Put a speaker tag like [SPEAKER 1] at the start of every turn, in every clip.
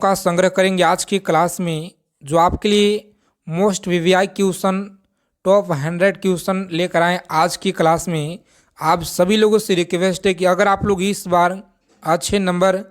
[SPEAKER 1] का संग्रह करेंगे आज की क्लास में, जो आपके लिए most VVI question top 100 question लेकर आए आज की क्लास में। आप सभी लोगों से रिक्वेस्ट है कि अगर आप लोग इस बार अच्छे नंबर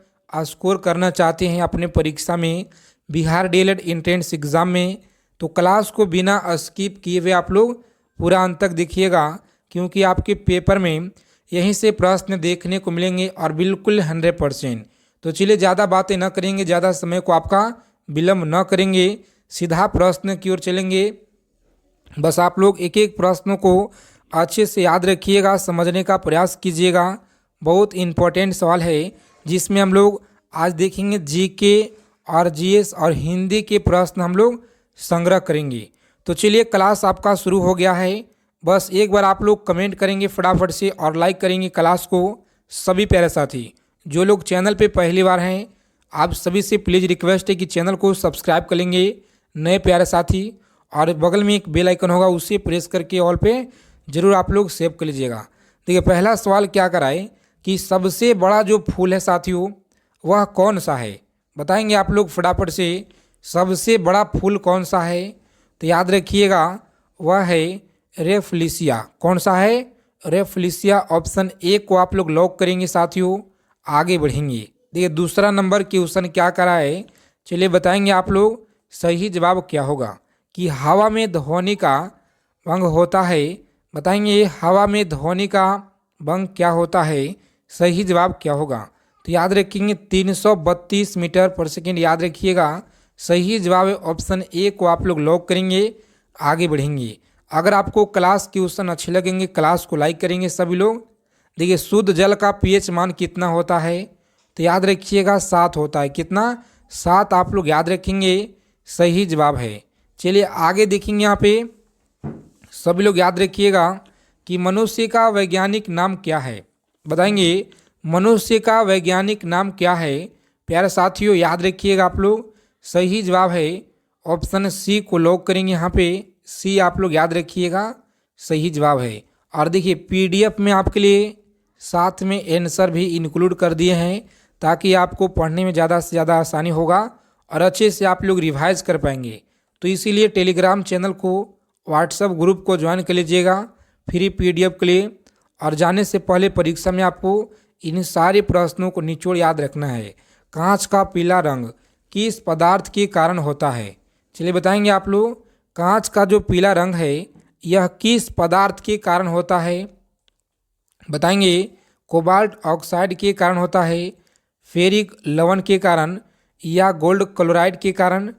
[SPEAKER 1] स्कोर करना चाहते हैं अपने परीक्षा में, बिहार डीएलएड एंट्रेंस एग्ज़ाम में, तो क्लास को बिना स्किप किए हुए आप लोग पूरा अंत तक देखिएगा, क्योंकि आपके पेपर में यहीं से प्रश्न देखने को मिलेंगे और बिल्कुल 100%। तो चलिए ज़्यादा बातें न करेंगे, ज़्यादा समय को आपका विलम्ब न करेंगे, सीधा प्रश्न की ओर चलेंगे। बस आप लोग एक एक प्रश्नों को अच्छे से याद रखिएगा, समझने का प्रयास कीजिएगा। बहुत इम्पोर्टेंट सवाल है जिसमें हम लोग आज देखेंगे जीके और जीएस और हिंदी के प्रश्न हम लोग संग्रह करेंगे। तो चलिए क्लास आपका शुरू हो गया है। बस एक बार आप लोग कमेंट करेंगे फटाफट से और लाइक करेंगे क्लास को। सभी प्यारे साथी जो लोग चैनल पे पहली बार हैं, आप सभी से प्लीज़ रिक्वेस्ट है कि चैनल को सब्सक्राइब कर लेंगे नए प्यारे साथी, और बगल में एक बेल आइकन होगा उसे प्रेस करके ऑल पे ज़रूर आप लोग सेव कर लीजिएगा। देखिए पहला सवाल क्या कराए कि सबसे बड़ा जो फूल है साथियों वह कौन सा है, बताएंगे आप लोग फटाफट से। सबसे बड़ा फूल कौन सा है, तो याद रखिएगा वह है रेफलिसिया। कौन सा है? रेफलिसिया। ऑप्शन ए को आप लोग लॉक करेंगे साथियों। आगे बढ़ेंगे। देखिए दूसरा नंबर क्वेश्चन क्या करा है, चलिए बताएंगे आप लोग। सही जवाब क्या होगा कि हवा में ध्वनि का भंग होता है, बताएंगे हवा में ध्वनि का भंग क्या होता है, सही जवाब क्या होगा। तो याद रखेंगे 332 मीटर पर सेकेंड, याद रखिएगा। सही जवाब है ऑप्शन ए को आप लोग लॉक करेंगे। आगे बढ़ेंगे। अगर आपको क्लास क्वेश्चन अच्छे लगेंगे क्लास को लाइक करेंगे सभी लोग। देखिए शुद्ध जल का पीएच मान कितना होता है, तो याद रखिएगा 7 होता है। कितना? 7 आप लोग याद रखेंगे, सही जवाब है। चलिए आगे देखेंगे। यहाँ पे सभी लोग याद रखिएगा कि मनुष्य का वैज्ञानिक नाम क्या है, बताएंगे मनुष्य का वैज्ञानिक नाम क्या है। प्यारे साथियों याद रखिएगा आप लोग, सही जवाब है ऑप्शन सी को लॉक करेंगे। यहाँ पे सी आप लोग याद रखिएगा, सही जवाब है। और देखिए पीडीएफ में आपके लिए साथ में आंसर भी इंक्लूड कर दिए हैं, ताकि आपको पढ़ने में ज़्यादा से ज़्यादा आसानी होगा और अच्छे से आप लोग रिवाइज कर पाएंगे। तो इसीलिए टेलीग्राम चैनल को, व्हाट्सएप ग्रुप को ज्वाइन कर लीजिएगा फ्री पीडीएफ के लिए। और जाने से पहले परीक्षा में आपको इन सारे प्रश्नों को निचोड़ याद रखना है। कांच का पीला रंग किस पदार्थ के कारण होता है, चलिए बताएंगे आप लोग। कांच का जो पीला रंग है यह किस पदार्थ के कारण होता है, बताएंगे कोबाल्ट ऑक्साइड के कारण होता है, फेरिक लवण के कारण, या गोल्ड क्लोराइड के कारण।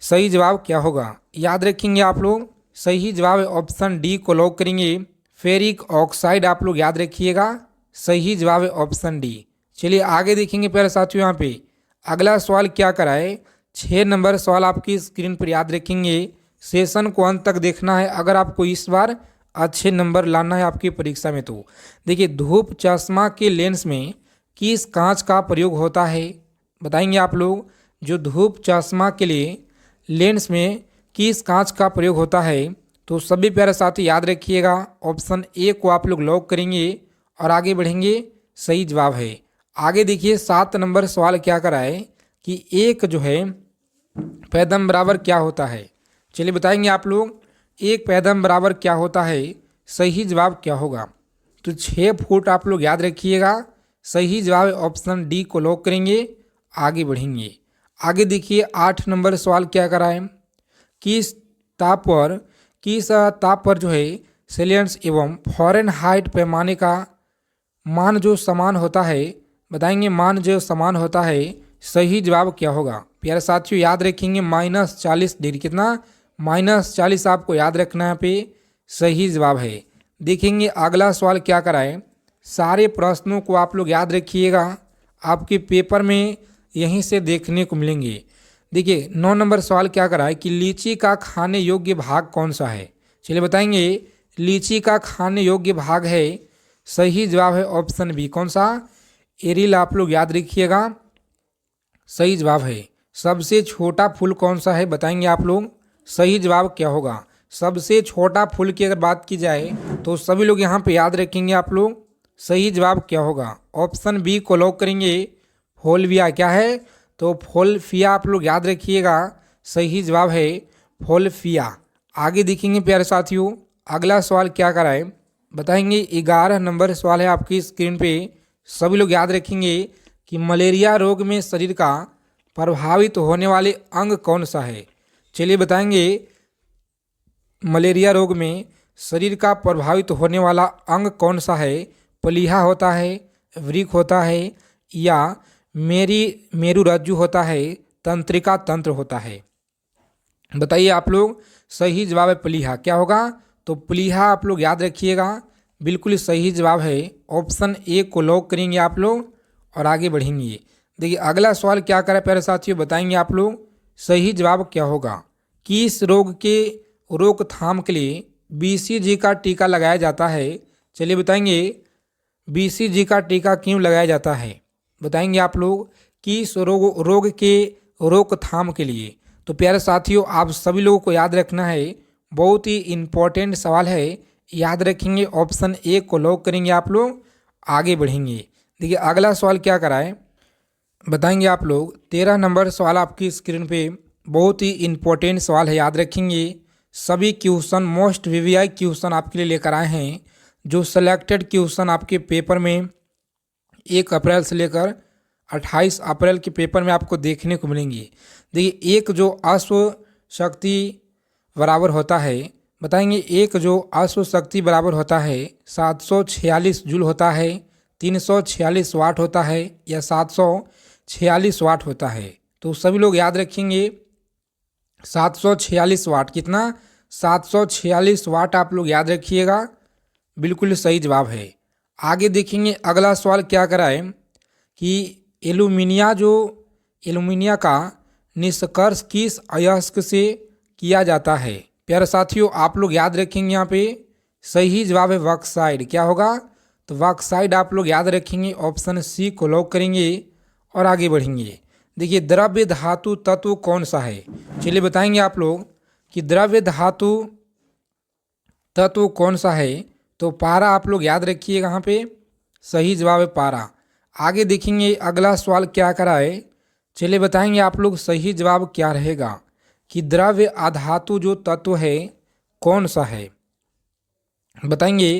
[SPEAKER 1] सही जवाब क्या होगा, याद रखेंगे आप लोग। सही जवाब ऑप्शन डी को लॉक करेंगे। फेरिक ऑक्साइड आप लोग याद रखिएगा, सही जवाब है ऑप्शन डी। चलिए आगे देखेंगे प्यारे साथियों। यहाँ पे अगला सवाल क्या कराए, 6 नंबर सवाल आपकी स्क्रीन पर याद रखेंगे। सेशन को अंत तक देखना है अगर आपको इस बार अच्छे नंबर लाना है आपकी परीक्षा में। तो देखिए धूप चश्मा के लेंस में किस कांच का प्रयोग होता है, बताएंगे आप लोग। जो धूप चश्मा के लिए लेंस में किस कांच का प्रयोग होता है, तो सभी प्यारे साथी याद रखिएगा ऑप्शन ए को आप लोग लॉक करेंगे और आगे बढ़ेंगे, सही जवाब है। आगे देखिए 7 नंबर सवाल क्या कराए कि एक जो है पैदम बराबर क्या होता है, चलिए बताएंगे आप लोग। एक पैदम बराबर क्या होता है, सही जवाब क्या होगा। तो 6 फुट आप लोग याद रखिएगा, सही जवाब ऑप्शन डी को लॉक करेंगे। आगे बढ़ेंगे। आगे देखिए 8 नंबर सवाल क्या कराए, किस ताप पर जो है सेल्सियस एवं फ़ारेनहाइट पैमाने का मान जो समान होता है, बताएंगे मान जो समान होता है, सही जवाब क्या होगा। प्यारे साथियों याद रखेंगे -40 डिग्री। कितना? -40 आपको याद रखना है, यहाँ पे सही जवाब है। देखेंगे अगला सवाल क्या कराए। सारे प्रश्नों को आप लोग याद रखिएगा, आपके पेपर में यहीं से देखने को मिलेंगे। देखिए 9 नंबर सवाल क्या कराए कि लीची का खाने योग्य भाग कौन सा है, चलिए बताएंगे। लीची का खाने योग्य भाग है, सही जवाब है ऑप्शन बी। कौन सा? एरिल आप लोग याद रखिएगा, सही जवाब है। सबसे छोटा फूल कौन सा है, बताएंगे आप लोग। सही जवाब क्या होगा। सबसे छोटा फूल की अगर बात की जाए तो सभी लोग यहाँ पे याद रखेंगे आप लोग, सही जवाब क्या होगा। ऑप्शन बी को लॉक करेंगे। फोल्विया क्या है, तो फोल्फिया आप लोग याद रखिएगा, सही जवाब है फोल्फिया। आगे देखेंगे प्यारे साथियों, अगला सवाल क्या कराए बताएंगे। 11 नंबर सवाल है आपकी स्क्रीन पे। सभी लोग याद रखेंगे कि मलेरिया रोग में शरीर का प्रभावित होने वाले अंग कौन सा है। चलिए बताएंगे, मलेरिया रोग में शरीर का प्रभावित होने वाला अंग कौन सा है। प्लीहा होता है, वृक्क होता है, या मेरुरज्जु होता है, तंत्रिका तंत्र होता है। बताइए आप लोग। सही जवाब है प्लीहा। क्या होगा? तो प्लीहा आप लोग याद रखिएगा, बिल्कुल सही जवाब है। ऑप्शन ए को लॉक करेंगे आप लोग और आगे बढ़ेंगे। देखिए अगला सवाल क्या करें प्यारे साथियों, बताएंगे आप लोग सही जवाब क्या होगा। किस रोग के रोकथाम के लिए बीसीजी का टीका लगाया जाता है। चलिए बताएंगे बीसीजी का टीका क्यों लगाया जाता है। बताएंगे आप लोग किस रोग के रोकथाम के लिए। तो प्यारे साथियों आप सभी लोगों को याद रखना है, बहुत ही इम्पोर्टेंट सवाल है, याद रखेंगे। ऑप्शन ए को लॉक करेंगे आप लोग, आगे बढ़ेंगे। देखिए अगला सवाल क्या कराए बताएंगे आप लोग। 13 नंबर सवाल आपकी स्क्रीन पे, बहुत ही इम्पोर्टेंट सवाल है, याद रखेंगे। सभी क्वेश्चन मोस्ट वीवीआई क्वेश्चन आपके लिए लेकर आए हैं, जो सेलेक्टेड क्वेश्चन आपके पेपर में 1 अप्रैल से लेकर 28 अप्रैल के पेपर में आपको देखने को मिलेंगे। देखिए एक जो अश्व शक्ति बराबर होता है, बताएंगे एक जो अश्व शक्ति बराबर होता है 746 जूल होता है, 346 वाट होता है, या 746 वाट होता है। तो सभी लोग याद रखेंगे 746 वाट। कितना? 746 वाट आप लोग याद रखिएगा, बिल्कुल सही जवाब है। आगे देखेंगे अगला सवाल क्या कराए कि एल्यूमिनिया का निष्कर्ष किस अयस्क से किया जाता है। प्यारे साथियों आप लोग याद रखेंगे, यहाँ पे सही जवाब है बॉक्साइड। क्या होगा? तो बॉक्साइड आप लोग याद रखेंगे, ऑप्शन सी को लॉक करेंगे और आगे बढ़ेंगे। देखिए द्रव्य धातु तत्व कौन सा है। चलिए बताएंगे आप लोग कि द्रव्य धातु तत्व कौन सा है। तो पारा आप लोग याद रखिएगा, यहाँ पे सही जवाब है पारा। आगे देखेंगे अगला सवाल क्या कराए। चलिए बताएंगे आप लोग सही जवाब क्या रहेगा कि द्रव्य अधातु जो तत्व है कौन सा है। बताएंगे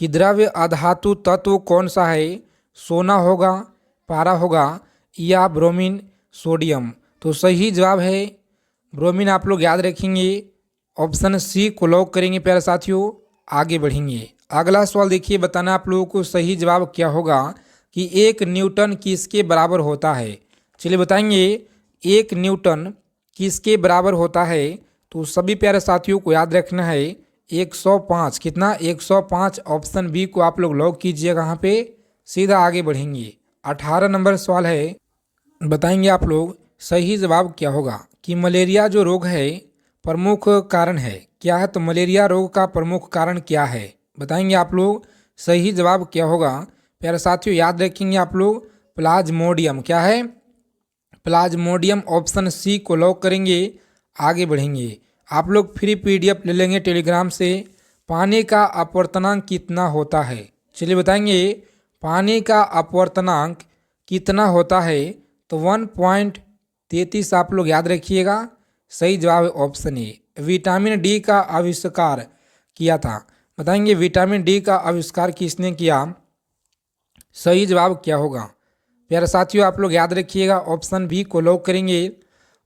[SPEAKER 1] कि द्रव्य अधातु तत्व कौन सा है। सोना होगा, पारा होगा, या ब्रोमीन सोडियम। तो सही जवाब है ब्रोमीन आप लोग याद रखेंगे, ऑप्शन सी को लॉक करेंगे प्यारे साथियों, आगे बढ़ेंगे। अगला सवाल देखिए, बताना आप लोगों को सही जवाब क्या होगा कि 1 न्यूटन किसके बराबर होता है। चलिए बताएंगे 1 न्यूटन किसके बराबर होता है। तो सभी प्यारे साथियों को याद रखना है 105। कितना? 105। ऑप्शन बी को आप लोग लॉक कीजिएगा, यहाँ पे सीधा आगे बढ़ेंगे। 18 नंबर सवाल है, बताएंगे आप लोग सही जवाब क्या होगा कि मलेरिया जो रोग है प्रमुख कारण है। क्या है? तो मलेरिया रोग का प्रमुख कारण क्या है। बताएंगे आप लोग सही जवाब क्या होगा। प्यारे साथियों याद रखेंगे आप लोग प्लाज्मोडियम। क्या है? प्लाज्मोडियम। ऑप्शन सी को लॉक करेंगे, आगे बढ़ेंगे। आप लोग फ्री पीडीएफ ले लेंगे टेलीग्राम से। पानी का अपवर्तनांक कितना होता है। चलिए बताएंगे पानी का अपवर्तनांक कितना होता है। तो 1.33 आप लोग याद रखिएगा, सही जवाब है ऑप्शन ए। विटामिन डी का आविष्कार किया था। बताएंगे विटामिन डी का आविष्कार किसने किया। सही जवाब क्या होगा। प्यारे साथियों आप लोग याद रखिएगा, ऑप्शन बी को लॉक करेंगे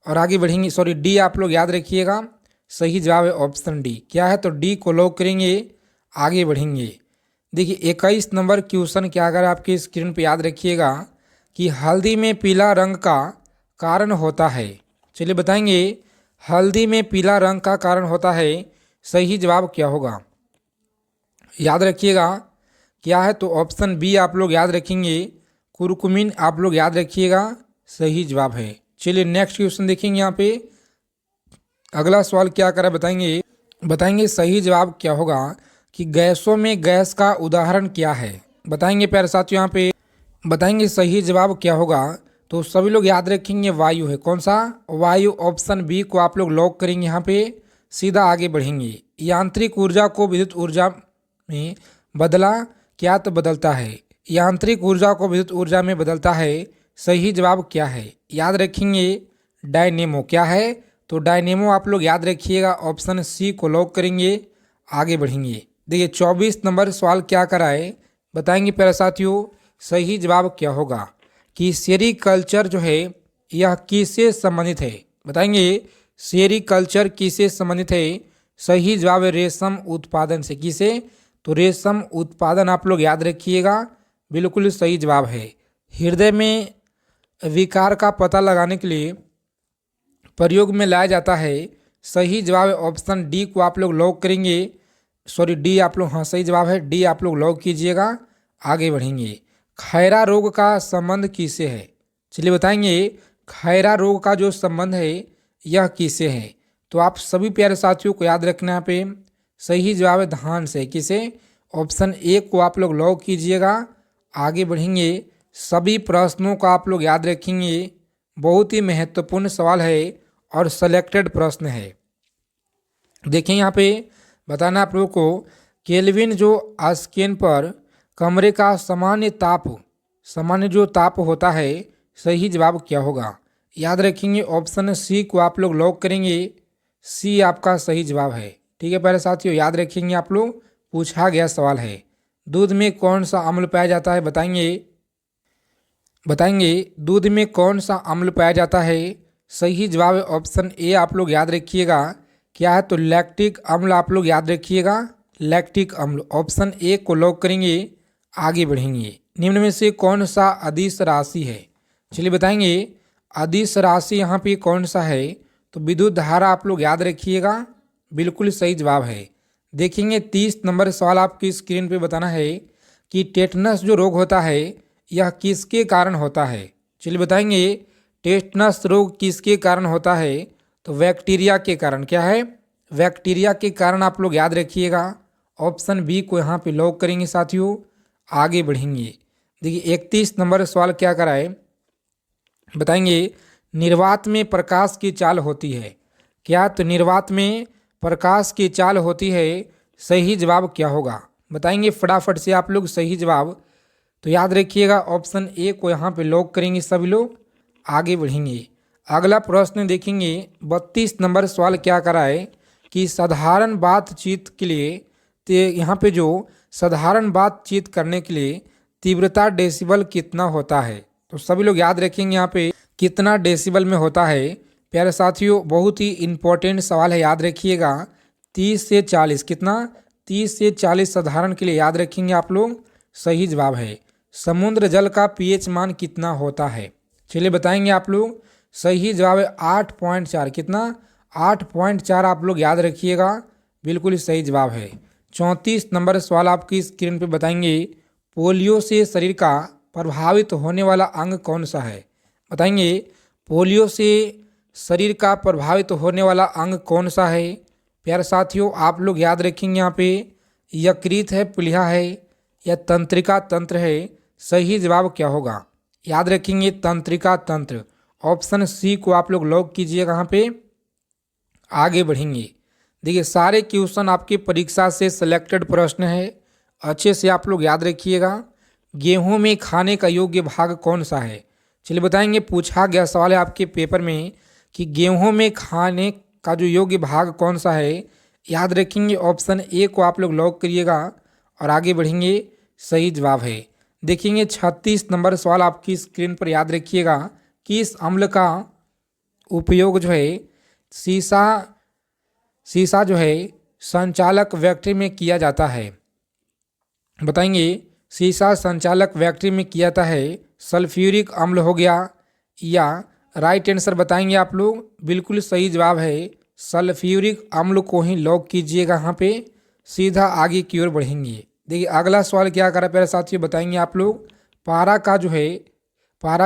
[SPEAKER 1] और आगे बढ़ेंगे। सॉरी डी आप लोग याद रखिएगा, सही जवाब है ऑप्शन डी। क्या है? तो डी को लॉक करेंगे, आगे बढ़ेंगे। देखिए 21 नंबर क्वेश्चन क्या अगर आपकी स्क्रीन पे याद रखिएगा कि हल्दी में पीला रंग का कारण होता है। चलिए बताएंगे हल्दी में पीला रंग का कारण होता है, सही जवाब क्या होगा। याद रखिएगा क्या है। तो ऑप्शन बी आप लोग याद रखेंगे, कुरकुमिन आप लोग याद रखिएगा, सही जवाब है। चलिए नेक्स्ट क्वेश्चन देखेंगे। यहाँ पे अगला सवाल क्या करा बताएंगे सही जवाब क्या होगा कि गैसों में गैस का उदाहरण क्या है। बताएंगे प्यारे साथियों, यहाँ पे बताएंगे सही जवाब क्या होगा। तो सभी लोग याद रखेंगे वायु है। कौन सा? वायु। ऑप्शन बी को आप लोग लॉक करेंगे, यहाँ पे सीधा आगे बढ़ेंगे। यांत्रिक ऊर्जा को विद्युत ऊर्जा में बदला क्या? तो बदलता है। यांत्रिक ऊर्जा को विद्युत ऊर्जा में बदलता है, सही जवाब क्या है? याद रखेंगे डायनेमो। क्या है? तो डायनेमो आप लोग याद रखिएगा, ऑप्शन सी को लॉक करेंगे, आगे बढ़ेंगे। देखिए 24 नंबर सवाल क्या कराए बताएंगे प्यारे साथियों, सही जवाब क्या होगा कि सेरीकल्चर जो है यह किससे संबंधित है? बताएंगे सेरीकल्चर किससे संबंधित है? सही जवाब है रेशम उत्पादन से। किसे? तो रेशम उत्पादन आप लोग याद रखिएगा, बिल्कुल सही जवाब है। हृदय में विकार का पता लगाने के लिए प्रयोग में लाया जाता है, सही जवाब है ऑप्शन डी को आप लोग लॉक करेंगे। सॉरी डी आप लोग, हाँ सही जवाब है डी आप लोग लॉक कीजिएगा, आगे बढ़ेंगे। खैरा रोग का संबंध किससे है? चलिए बताएंगे खैरा रोग का जो संबंध है यह किससे है? तो आप सभी प्यारे साथियों को याद रखना है पे सही जवाब है धान से। किसे? ऑप्शन ए को आप लोग लॉक कीजिएगा, आगे बढ़ेंगे। सभी प्रश्नों का आप लोग याद रखेंगे, बहुत ही महत्वपूर्ण सवाल है और सिलेक्टेड प्रश्न है। देखिए यहाँ पे बताना आप लोगों को, केल्विन जो स्क्रीन पर कमरे का सामान्य जो ताप होता है, सही जवाब क्या होगा? याद रखेंगे ऑप्शन सी को आप लोग लॉक करेंगे, सी आपका सही जवाब है। ठीक है प्यारे साथियों, याद रखेंगे आप लोग, पूछा गया सवाल है। दूध में कौन सा अम्ल पाया जाता है? बताएंगे दूध में कौन सा अम्ल पाया जाता है? सही जवाब है ऑप्शन ए आप लोग याद रखिएगा, क्या है? तो लैक्टिक अम्ल आप लोग याद रखिएगा, लैक्टिक अम्ल, ऑप्शन ए को लॉक करेंगे, आगे बढ़ेंगे। निम्न में से कौन सा अदिश राशि है? चलिए बताएंगे अदिश राशि यहाँ पे कौन सा है? तो विद्युत धारा आप लोग याद रखिएगा, बिल्कुल सही जवाब है। देखेंगे 30 नंबर सवाल आपकी स्क्रीन पे बताना है कि टेटनस जो रोग होता है यह किसके कारण होता है? चलिए बताएंगे टेटनस रोग किसके कारण होता है? तो बैक्टीरिया के कारण। क्या है? बैक्टीरिया के कारण आप लोग याद रखिएगा, ऑप्शन बी को यहाँ पे लॉक करेंगे साथियों, आगे बढ़ेंगे। देखिए 31 नंबर सवाल क्या कराए बताएंगे, निर्वात में प्रकाश की चाल होती है। क्या? तो निर्वात में प्रकाश की चाल होती है, सही जवाब क्या होगा? बताएंगे फटाफट से आप लोग सही जवाब। तो याद रखिएगा ऑप्शन ए को यहाँ पे लॉक करेंगे सभी लोग, आगे बढ़ेंगे। अगला प्रश्न देखेंगे 32 नंबर सवाल क्या कराए कि साधारण बातचीत के लिए, तो यहाँ पे जो साधारण बातचीत करने के लिए तीव्रता डेसिबल कितना होता है? तो सभी लोग याद रखेंगे यहाँ पे कितना डेसिबल में होता है। प्यारे साथियों बहुत ही इंपॉर्टेंट सवाल है, याद रखिएगा 30 से 40। कितना? 30 से 40 साधारण के लिए याद रखेंगे आप लोग, सही जवाब है। समुद्र जल का पीएच मान कितना होता है? चलिए बताएंगे आप लोग, सही जवाब है 8.4। कितना? 8.4 आप लोग याद रखिएगा, बिल्कुल सही जवाब है। 34 नंबर सवाल आपकी स्क्रीन पे बताएंगे, पोलियो से शरीर का प्रभावित होने वाला अंग कौन सा है? बताएंगे पोलियो से शरीर का प्रभावित होने वाला अंग कौन सा है? प्यारे साथियों आप लोग याद रखेंगे यहाँ पे यकृत है, प्लीहा है या तंत्रिका तंत्र है? सही जवाब क्या होगा? याद रखेंगे तंत्रिका तंत्र, ऑप्शन सी को आप लोग लॉक कीजिएगा, यहाँ पे आगे बढ़ेंगे। देखिए सारे क्वेश्चन आपकी परीक्षा से सिलेक्टेड प्रश्न है, अच्छे से आप लोग याद रखिएगा। गेहूं में खाने का योग्य भाग कौन सा है? चलिए बताएंगे, पूछा गया सवाल है आपके पेपर में कि गेहूं में खाने का जो योग्य भाग कौन सा है? याद रखेंगे ऑप्शन ए को आप लोग लॉक करिएगा और आगे बढ़ेंगे, सही जवाब है। देखेंगे 36 नंबर सवाल आपकी स्क्रीन पर, याद रखिएगा कि इस अम्ल का उपयोग जो है शीशा जो है संचालक फैक्ट्री में किया जाता है। बताएंगे शीशा संचालक फैक्ट्री में किया जाता है, सल्फ्यूरिक अम्ल हो गया या राइट आंसर बताएंगे आप लोग, बिल्कुल सही जवाब है सल्फ्यूरिक अम्ल को ही लॉक कीजिएगा, यहाँ पे सीधा आगे की ओर बढ़ेंगे। देखिए अगला सवाल क्या करा प्यारे साथियों बताएंगे आप लोग, पारा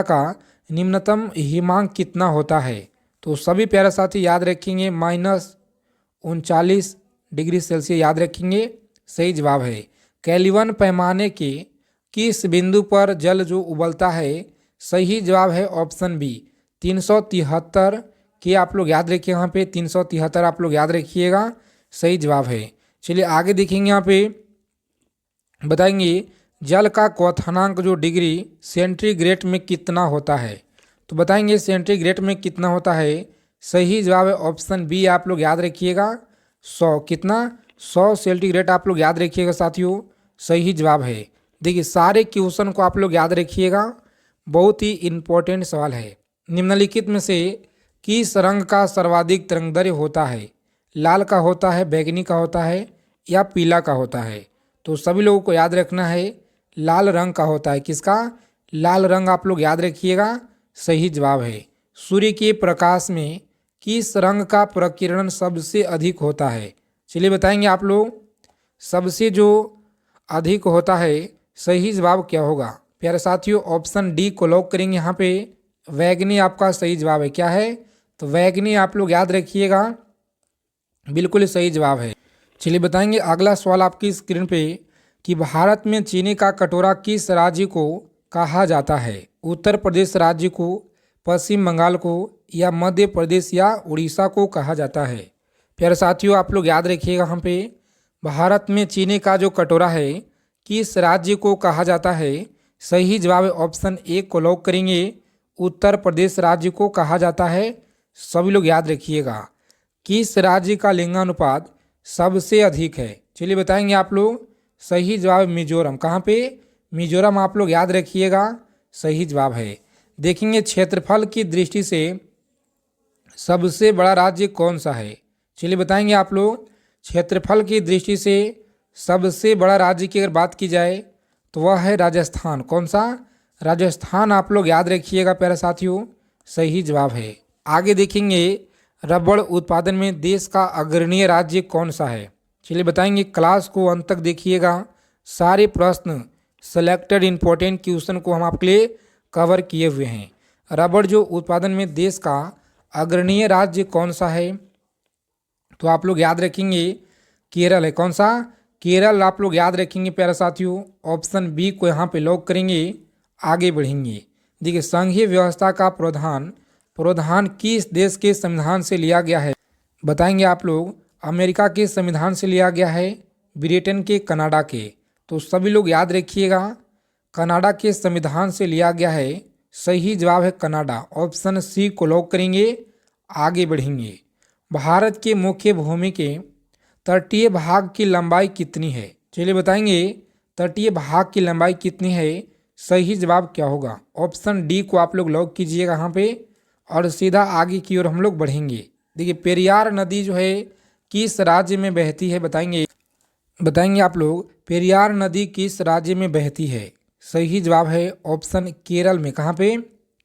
[SPEAKER 1] का निम्नतम हिमांक कितना होता है? तो सभी प्यारे साथी याद रखेंगे -39 डिग्री सेल्सियस याद रखेंगे, सही जवाब है। केल्विन पैमाने के किस बिंदु पर जल जो उबलता है? सही जवाब है ऑप्शन बी 373 के आप लोग याद रखिए, यहाँ पे 373 आप लोग याद रखिएगा, सही जवाब है। चलिए आगे देखेंगे, यहाँ पे बताएंगे जल का क्वथनांक जो डिग्री सेंटीग्रेड में कितना होता है? तो बताएंगे सेंटीग्रेड में कितना होता है। सही जवाब है ऑप्शन बी, आप लोग याद रखिएगा 100। कितना? 100 सेंटीग्रेड आप लोग याद रखिएगा साथियों, सही जवाब है। देखिए सारे क्वेश्चन को आप लोग याद रखिएगा, बहुत ही इम्पोर्टेंट सवाल है। निम्नलिखित में से किस रंग का सर्वाधिक तरंगदैर्घ्य होता है? लाल का होता है, बैंगनी का होता है या पीला का होता है? तो सभी लोगों को याद रखना है लाल रंग का होता है। किसका? लाल रंग आप लोग याद रखिएगा, सही जवाब है। सूर्य के प्रकाश में किस रंग का प्रकीर्णन सबसे अधिक होता है? चलिए बताएंगे आप लोग, सबसे जो अधिक होता है सही जवाब क्या होगा प्यारे साथियों? ऑप्शन डी को लॉक करेंगे यहाँ पे, वैगनी आपका सही जवाब है। क्या है? तो वैगनी आप लोग याद रखिएगा, बिल्कुल सही जवाब है। चलिए बताएंगे अगला सवाल आपकी स्क्रीन पे कि भारत में चीनी का कटोरा किस राज्य को कहा जाता है? उत्तर प्रदेश राज्य को, पश्चिम बंगाल को या मध्य प्रदेश या उड़ीसा को कहा जाता है? प्यारे साथियों आप लोग याद रखिएगा यहाँ पे, भारत में चीनी का जो कटोरा है किस राज्य को कहा जाता है? सही जवाब है ऑप्शन ए को लॉक करेंगे, उत्तर प्रदेश राज्य को कहा जाता है। सभी लोग याद रखिएगा। किस राज्य का लिंगानुपात सबसे अधिक है? चलिए बताएंगे आप लोग, सही जवाब मिजोरम। कहाँ पे? मिजोरम आप लोग याद रखिएगा, सही जवाब है। देखेंगे क्षेत्रफल की दृष्टि से सबसे बड़ा राज्य कौन सा है? चलिए बताएंगे आप लोग, क्षेत्रफल की दृष्टि से सबसे बड़ा राज्य की अगर बात की जाए तो वह है राजस्थान। कौन सा? राजस्थान आप लोग याद रखिएगा प्यारे साथियों, सही जवाब है। आगे देखेंगे रबड़ उत्पादन में देश का अग्रणीय राज्य कौन सा है? चलिए बताएंगे, क्लास को अंत तक देखिएगा, सारे प्रश्न सेलेक्टेड इंपॉर्टेंट क्वेश्चन को हम आपके लिए कवर किए हुए हैं। रबड़ जो उत्पादन में देश का अग्रणीय राज्य कौन सा है? तो आप लोग याद रखेंगे केरल है। कौन सा? केरल आप लोग याद रखेंगे प्यारे साथियों, ऑप्शन बी को यहाँ पे लॉक करेंगे। आगे बढ़ेंगे, देखिए संघीय व्यवस्था का प्रावधान किस देश के संविधान से लिया गया है? बताएंगे आप लोग, अमेरिका के संविधान से लिया गया है, ब्रिटेन के, कनाडा के? तो सभी लोग याद रखिएगा, कनाडा के संविधान से लिया गया है। सही जवाब है कनाडा, ऑप्शन सी को लॉक करेंगे। आगे बढ़ेंगे, भारत के मुख्य भूमि के तटीय भाग की लंबाई कितनी है? चलिए बताएंगे तटीय भाग की लंबाई कितनी है? सही जवाब क्या होगा? ऑप्शन डी को आप लोग लॉक कीजिएगा यहाँ पे और सीधा आगे की ओर हम लोग बढ़ेंगे। देखिए पेरियार नदी जो है किस राज्य में बहती है? बताएंगे आप लोग, पेरियार नदी किस राज्य में बहती है? सही जवाब है ऑप्शन केरल में। कहाँ पे?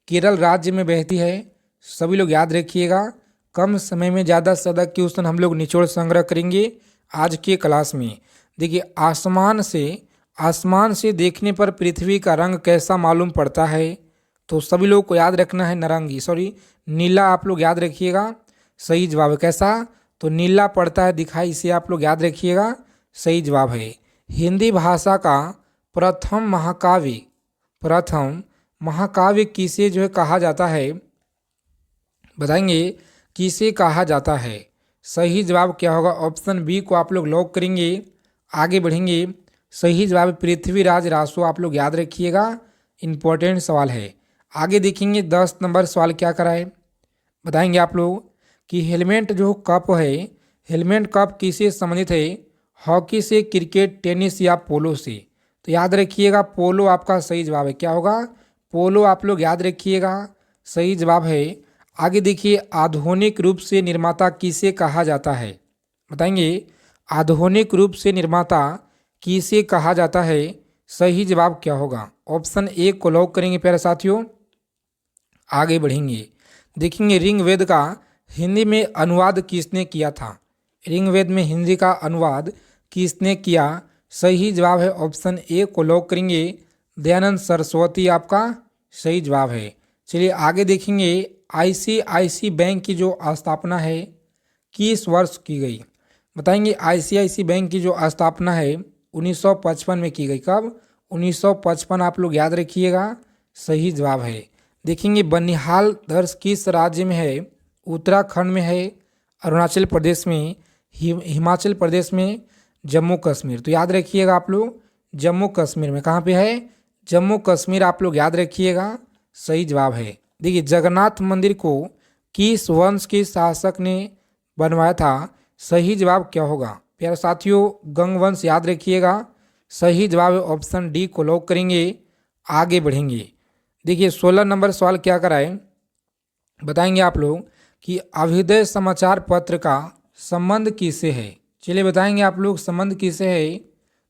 [SPEAKER 1] केरल राज्य में बहती है। सभी लोग याद रखिएगा, कम समय में ज़्यादा से ज़्यादा क्वेश्चन हम लोग निचोड़ संग्रह करेंगे आज के क्लास में। देखिए आसमान से देखने पर पृथ्वी का रंग कैसा मालूम पड़ता है? तो सभी लोग को याद रखना है नीला आप लोग याद रखिएगा, सही जवाब है। कैसा? तो नीला पड़ता है दिखाई, इसे आप लोग याद रखिएगा, सही जवाब है। हिंदी भाषा का प्रथम महाकाव्य किसे जो है कहा जाता है? बताएंगे किसे कहा जाता है? सही जवाब क्या होगा? ऑप्शन बी को आप लोग लॉक करेंगे। आगे बढ़ेंगे, सही जवाब पृथ्वीराज रासो आप लोग याद रखिएगा, इंपॉर्टेंट सवाल है। आगे देखेंगे 10 नंबर सवाल क्या कराए, बताएंगे आप लोग कि हेलमेट जो कप है, हेलमेट कप किससे संबंधित है? हॉकी से, क्रिकेट, टेनिस या पोलो से? तो याद रखिएगा पोलो आपका सही जवाब है। क्या होगा? पोलो आप लोग याद रखिएगा, सही जवाब है। आगे देखिए, आधुनिक रूप से निर्माता किसे कहा जाता है? बताएंगे आधुनिक रूप से निर्माता किसे कहा जाता है? सही जवाब क्या होगा? ऑप्शन ए को लॉक करेंगे प्यारे साथियों। आगे बढ़ेंगे, देखेंगे ऋग्वेद का हिंदी में अनुवाद किसने किया था? ऋग्वेद में हिंदी का अनुवाद किसने किया? सही जवाब है ऑप्शन ए को लॉक करेंगे, दयानंद सरस्वती आपका सही जवाब है। चलिए आगे देखेंगे, आईसीआईसी बैंक की जो स्थापना है किस वर्ष की गई? बताएंगे आईसीआईसी बैंक की जो स्थापना है 1955 में की गई। कब? 1955 आप लोग याद रखिएगा, सही जवाब है। देखेंगे बनिहाल दर्श किस राज्य में है? उत्तराखंड में है, अरुणाचल प्रदेश में, हिमाचल प्रदेश में, जम्मू कश्मीर? तो याद रखिएगा आप लोग जम्मू कश्मीर में। कहाँ पे है? जम्मू कश्मीर, आप लोग याद रखिएगा, सही जवाब है। देखिए, जगन्नाथ मंदिर को किस वंश के शासक ने बनवाया था? सही जवाब क्या होगा प्यारे साथियों? गंग वंश, याद रखिएगा, सही जवाब है ऑप्शन डी को लॉक करेंगे। आगे बढ़ेंगे। देखिए 16 नंबर सवाल क्या कराए, बताएंगे आप लोग कि अभ्युदय समाचार पत्र का संबंध किससे है? चलिए बताएंगे आप लोग संबंध किससे है।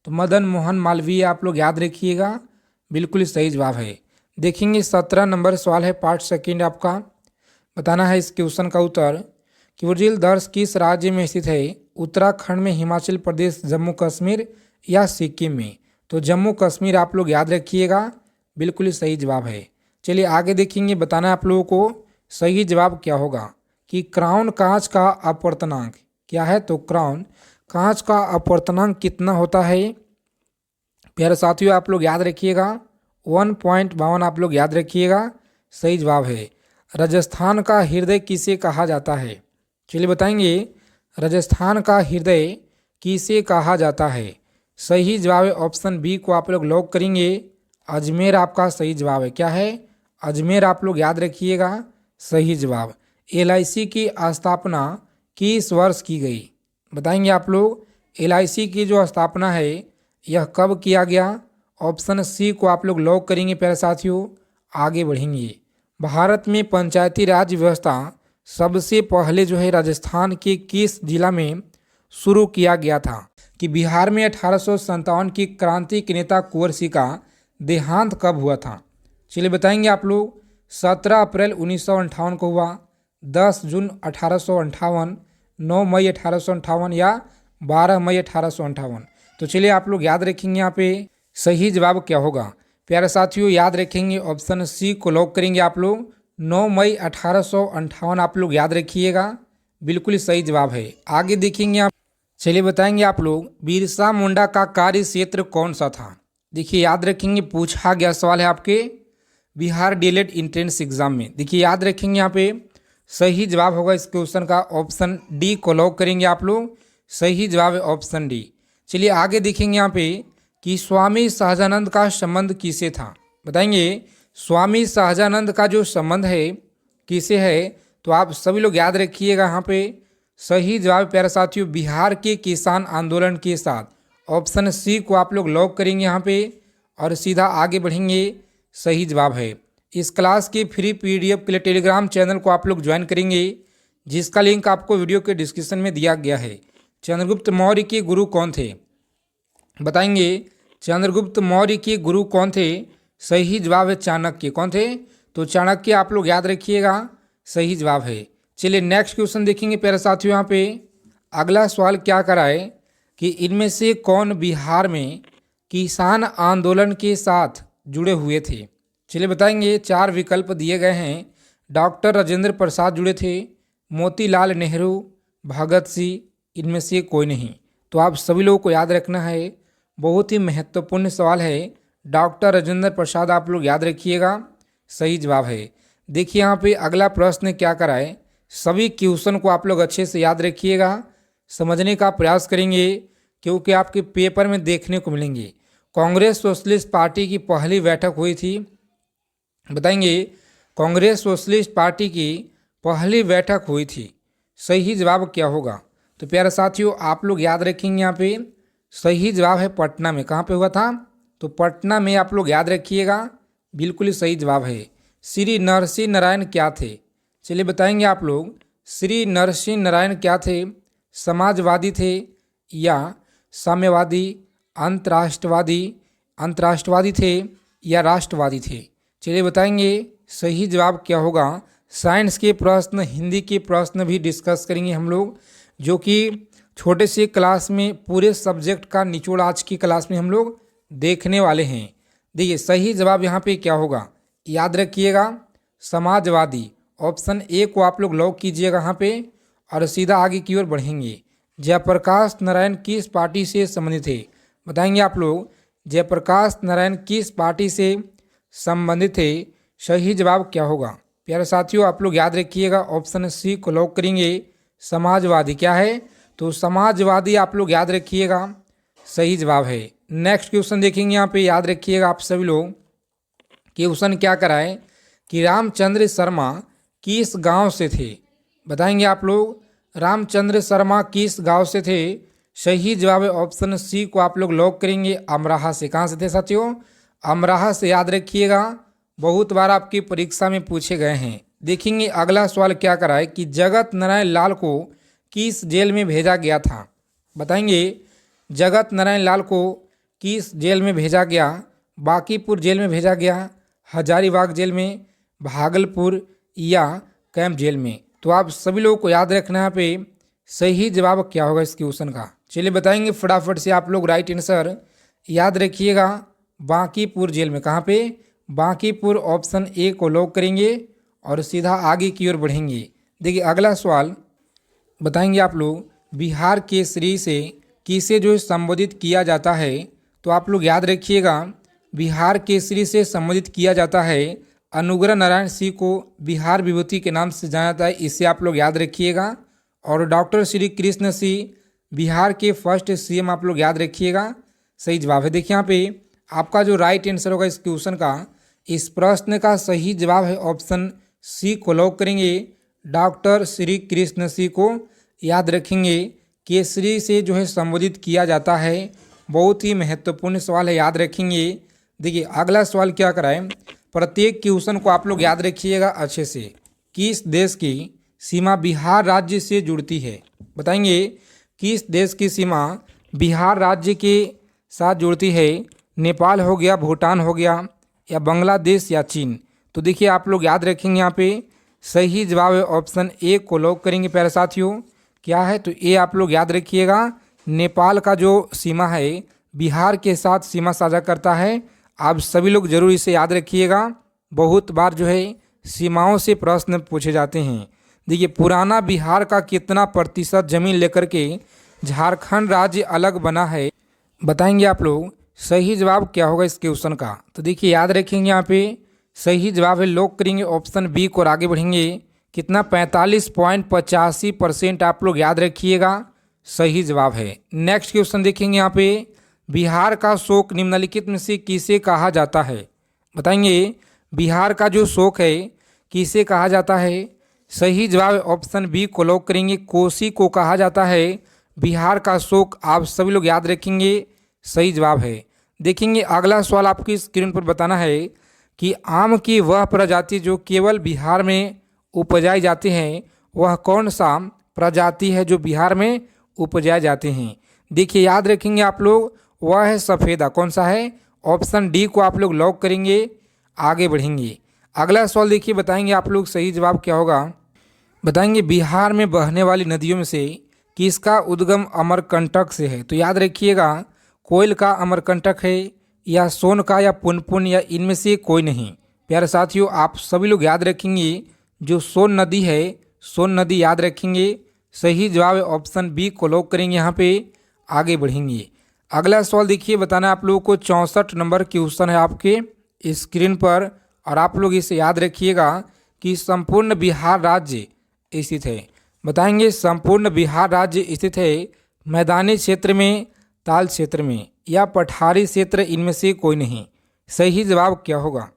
[SPEAKER 1] तो मदन मोहन मालवीय, आप लोग याद रखिएगा, बिल्कुल सही जवाब है। देखेंगे 17 नंबर सवाल है, पार्ट सेकंड, आपका बताना है इस क्वेश्चन का उत्तर कि उर्जिल दर्श किस राज्य में स्थित है? उत्तराखंड में, हिमाचल प्रदेश, जम्मू कश्मीर या सिक्किम में? तो जम्मू कश्मीर, आप लोग याद रखिएगा, बिल्कुल सही जवाब है। चलिए आगे देखेंगे, बताना है आप लोगों को सही जवाब क्या होगा कि क्राउन कांच का अपवर्तनांक क्या है? तो क्राउन कांच का अपवर्तनांक कितना होता है? प्यारे साथियों, आप लोग याद रखिएगा 1.52, आप लोग याद रखिएगा, सही जवाब है। राजस्थान का हृदय किसे कहा जाता है? चलिए बताएंगे, राजस्थान का हृदय किसे कहा जाता है? सही जवाब है ऑप्शन बी को आप लोग लॉक करेंगे, अजमेर, आपका सही जवाब है। क्या है? अजमेर, आप लोग याद रखिएगा, सही जवाब। LIC की स्थापना किस वर्ष की गई? बताएंगे आप लोग, LIC की जो स्थापना है यह कब किया गया? ऑप्शन सी को आप लोग लॉक करेंगे प्यारे साथियों। आगे बढ़ेंगे। भारत में पंचायती राज व्यवस्था सबसे पहले जो है राजस्थान के किस जिला में शुरू किया गया था? कि बिहार में 1857 की क्रांति के नेता कुंवर सिंह का देहांत कब हुआ था? चलिए बताएंगे आप लोग, 17 अप्रैल 1958 को हुआ, 10 जून 1858, 9 मई 1858 या 12 मई 1858? तो चलिए आप लोग याद रखेंगे, यहाँ पे सही जवाब क्या होगा? प्यारे साथियों, याद रखेंगे ऑप्शन सी को लॉक करेंगे आप लोग, 9 मई 1858, आप लोग याद रखिएगा, बिल्कुल सही जवाब है। आगे देखेंगे आप, चलिए बताएंगे आप लोग, बिरसा मुंडा का कार्य क्षेत्र कौन सा था? देखिए याद रखेंगे, पूछा गया सवाल है आपके बिहार डीएलएड एंट्रेंस एग्जाम में। देखिए याद रखेंगे, यहाँ पे सही जवाब होगा इस क्वेश्चन का ऑप्शन डी को लॉक करेंगे आप लोग, सही जवाब है ऑप्शन डी। चलिए आगे देखेंगे यहाँ पे कि स्वामी सहजानंद का संबंध किसे था? बताएंगे, स्वामी सहजानंद का जो संबंध है किसे है? तो आप सभी लोग याद रखिएगा, यहाँ पे सही जवाब प्यारे साथियों बिहार के किसान आंदोलन के साथ, ऑप्शन सी को आप लोग लॉक करेंगे यहाँ पे और सीधा आगे बढ़ेंगे, सही जवाब है। इस क्लास के फ्री PDF के लिए टेलीग्राम चैनल को आप लोग ज्वाइन करेंगे, जिसका लिंक आपको वीडियो के डिस्क्रिप्शन में दिया गया है। चंद्रगुप्त मौर्य के गुरु कौन थे? बताएंगे, चंद्रगुप्त मौर्य के गुरु कौन थे? सही जवाब है चाणक्य। कौन थे? तो चाणक्य, आप लोग याद रखिएगा, सही जवाब है। चलिए नेक्स्ट क्वेश्चन देखेंगे प्यारे साथियों। यहाँ पे अगला सवाल क्या कराए कि इनमें से कौन बिहार में किसान आंदोलन के साथ जुड़े हुए थे? चलिए बताएंगे, 4 विकल्प दिए गए हैं। डॉक्टर राजेंद्र प्रसाद जुड़े थे, मोतीलाल नेहरू, भगत सिंह, इनमें से कोई नहीं। तो आप सभी लोगों को याद रखना है, बहुत ही महत्वपूर्ण सवाल है। डॉक्टर राजेंद्र प्रसाद, आप लोग याद रखिएगा, सही जवाब है। देखिए यहाँ पे अगला प्रश्न क्या कराए, सभी क्वेश्चन को आप लोग अच्छे से याद रखिएगा, समझने का प्रयास करेंगे, क्योंकि आपके पेपर में देखने को मिलेंगे। कांग्रेस सोशलिस्ट पार्टी की पहली बैठक हुई थी। बताएंगे, कांग्रेस सोशलिस्ट पार्टी की पहली बैठक हुई थी, सही जवाब क्या होगा? तो प्यारे साथियों आप लोग याद रखेंगे, यहाँ पे सही जवाब है पटना में। कहाँ पे हुआ था? तो पटना में, आप लोग याद रखिएगा, बिल्कुल सही जवाब है। श्री नरसिंह नारायण क्या थे? चलिए बताएंगे आप लोग, श्री नरसिंह नारायण क्या थे? समाजवादी थे या साम्यवादी, अंतराष्ट्रवादी थे या राष्ट्रवादी थे? चलिए बताएंगे, सही जवाब क्या होगा? साइंस के प्रश्न, हिंदी के प्रश्न भी डिस्कस करेंगे हम लोग, जो कि छोटे से क्लास में पूरे सब्जेक्ट का निचोड़ आज की क्लास में हम लोग देखने वाले हैं। देखिए सही जवाब यहाँ पे क्या होगा, याद रखिएगा, समाजवादी। ऑप्शन ए को आप लोग लॉक कीजिएगा यहाँ पे और सीधा आगे की ओर बढ़ेंगे। जयप्रकाश नारायण किस पार्टी से संबंधित थे? बताएंगे आप लोग, जयप्रकाश नारायण किस पार्टी से संबंधित थे? सही जवाब क्या होगा? प्यारे साथियों आप लोग याद रखिएगा, ऑप्शन सी को लॉक करेंगे, समाजवादी। क्या है? तो समाजवादी, आप लोग याद रखिएगा, सही जवाब है। नेक्स्ट क्वेश्चन देखेंगे यहाँ पे, याद रखिएगा आप सभी लोग। क्वेश्चन क्या कराए कि रामचंद्र शर्मा किस गांव से थे? बताएंगे आप लोग, रामचंद्र शर्मा किस गांव से थे? सही जवाब है ऑप्शन सी को आप लोग लॉक करेंगे, अमराहा से। कहाँ से थे साथियों? अमराहा से। याद रखिएगा, बहुत बार आपकी परीक्षा में पूछे गए हैं। देखेंगे अगला सवाल क्या कराए कि जगत नारायण लाल को किस जेल में भेजा गया था? बताएंगे जगत नारायण लाल को किस जेल में भेजा गया? बांकीपुर जेल में भेजा गया, हजारीबाग जेल में, भागलपुर या कैंप जेल में? तो आप सभी लोगों को याद रखना है पे सही जवाब क्या होगा इस क्वेश्चन का। चलिए बताएंगे फटाफट से आप लोग राइट आंसर। याद रखिएगा बांकीपुर जेल में। कहाँ पे? बांकीपुर। ऑप्शन ए को लॉक करेंगे और सीधा आगे की ओर बढ़ेंगे। देखिए अगला सवाल बताएंगे आप लोग, बिहार केसरी से किसे जो है संबोधित किया जाता है? तो आप लोग याद रखिएगा, बिहार केसरी से संबोधित किया जाता है अनुग्रह नारायण सिंह को बिहार विभूति के नाम से जाना जाता है, इसे आप लोग याद रखिएगा। और डॉक्टर श्री कृष्ण सिंह बिहार के फर्स्ट सीएम आप लोग याद रखिएगा। सही जवाब है। देखिए यहाँ पे आपका जो राइट आंसर होगा इस क्वेश्चन का, इस प्रश्न का सही जवाब है ऑप्शन सी को लॉक करेंगे, डॉक्टर श्री कृष्ण सिंह को याद रखेंगे। केसरी से जो है संबोधित किया जाता है, बहुत ही महत्वपूर्ण सवाल है, याद रखेंगे। देखिए अगला सवाल क्या कराए, प्रत्येक क्वेश्चन को आप लोग याद रखिएगा अच्छे से। किस देश की सीमा बिहार राज्य से जुड़ती है? बताएंगे किस देश की सीमा बिहार राज्य के साथ जुड़ती है? नेपाल हो गया, भूटान हो गया, या बांग्लादेश या चीन? तो देखिए आप लोग याद रखेंगे यहाँ पे सही जवाब है ऑप्शन ए को लॉक करेंगे प्यारे साथियों। क्या है? तो ए आप लोग याद रखिएगा, नेपाल का जो सीमा है बिहार के साथ सीमा साझा करता है। आप सभी लोग जरूर इसे याद रखिएगा, बहुत बार जो है सीमाओं से प्रश्न पूछे जाते हैं। देखिए पुराना बिहार का कितना प्रतिशत जमीन लेकर के झारखंड राज्य अलग बना है? बताएंगे आप लोग सही जवाब क्या होगा इस क्वेश्चन का। तो देखिए याद रखेंगे यहाँ पे सही जवाब है, लॉक करेंगे ऑप्शन बी को और आगे बढ़ेंगे। कितना? 45.85% आप लोग याद रखिएगा, सही जवाब है। नेक्स्ट क्वेश्चन देखेंगे यहाँ पे, बिहार का शोक निम्नलिखित में से किसे कहा जाता है? बताएंगे बिहार का जो शोक है किसे कहा जाता है? सही जवाब है ऑप्शन बी को लॉक करेंगे, कोसी को कहा जाता है बिहार का शोक। आप सभी लोग याद रखेंगे, सही जवाब है। देखेंगे अगला सवाल आपकी स्क्रीन पर बताना है कि आम की वह प्रजाति जो केवल बिहार में उपजाई जाती हैं, वह कौन सा प्रजाति है जो बिहार में उपजाए जाते हैं? देखिए याद रखेंगे आप लोग, वह है सफ़ेदा। कौन सा है? ऑप्शन डी को आप लोग लॉक करेंगे, आगे बढ़ेंगे। अगला सवाल देखिए, बताएंगे आप लोग सही जवाब क्या होगा। बताएंगे बिहार में बहने वाली नदियों में से किसका उद्गम अमरकंटक से है? तो याद रखिएगा कोयल का अमरकंटक है, या सोन का, या पुनपुन, या इनमें से कोई नहीं। प्यारे साथियों आप सभी लोग याद रखेंगे जो सोन नदी है, सोन नदी याद रखेंगे। सही जवाब है ऑप्शन बी को लॉक करेंगे, यहाँ पे आगे बढ़ेंगे। अगला सवाल देखिए, बताना आप लोगों को 64 नंबर क्वेश्चन है आपके स्क्रीन पर, और आप लोग इसे याद रखिएगा कि संपूर्ण बिहार राज्य स्थित है। बताएंगे संपूर्ण बिहार राज्य स्थित है मैदानी क्षेत्र में, ताल क्षेत्र में, या पठारी क्षेत्र, इनमें से कोई नहीं। सही जवाब क्या होगा?